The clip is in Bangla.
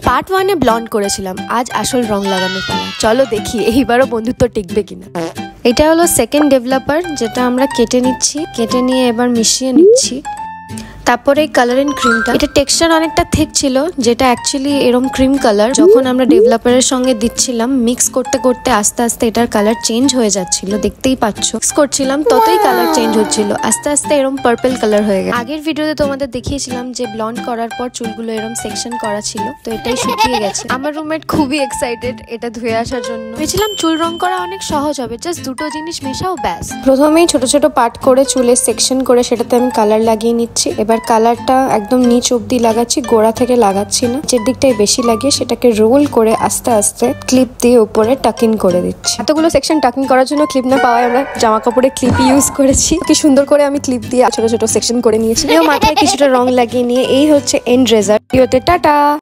পার্ট 1 এ ব্লন্ড করেছিলাম, আজ আসল রং লাগানোর পালা। চলো দেখি এইবারও বন্ধুত্ব টিকবে কিনা। এটা হলো সেকেন্ড ডেভেলপার, যেটা আমরা কেটে নিচ্ছি। কেটে নিয়ে এবার মিশিয়ে নিচ্ছি। তারপরে এই কালারিং ক্রিমটা, এটা টেক্সচার অনেকটা থিক ছিল, যেটা অ্যাকচুয়ালি এরকম ক্রিম কালার। যখন আমরা ডেভেলপারের সঙ্গে দিচ্ছিলাম, মিক্স করতে করতে আস্তে আস্তে এটার কালার চেঞ্জ হয়ে যাচ্ছিল, দেখতেই পাচ্ছ। মিক্স করছিলাম ততই কালার চেঞ্জ হচ্ছিল, আস্তে আস্তে এরকম পার্পল কালার হয়ে গেছে। আগের ভিডিওতে তোমাদের দেখিয়েছিলাম যে ব্লন্ড করার পর চুলগুলো এরকম সেকশন করা ছিল, তো এটাই শুকিয়ে গেছে। আমার রুমমেট খুবই এক্সাইটেড এটা ধুয়ে আসার জন্য। ভেবেছিলাম চুল রং করা অনেক সহজ হবে, জাস্ট দুটো জিনিস মেশাও ব্যাস। প্রথমেই ছোট ছোট পার্ট করে চুলের সেকশন করে সেটাতে আমি কালার লাগিয়ে নিচ্ছি। এবার কালারটা একদম নিচ অব্দি লাগাচ্ছি, গোড়া থেকে লাগাচ্ছি না। যে দিকটাই বেশি লাগিয়ে সেটাকে রোল করে আস্তে আস্তে ক্লিপ দিয়ে উপরে টাকিং করে দিচ্ছি। এতগুলো সেকশন টাকিং করার জন্য ক্লিপ না পাওয়ায় আমরা জামা কাপড়ে ক্লিপ ইউজ করেছি। কি সুন্দর করে আমি ক্লিপ দিয়ে ছোট ছোট সেকশন করে নিয়েছি। মাথায় কিছুটা রং লাগিয়ে নিয়ে এই হচ্ছে এন্ড রেজাল্ট। টাটা।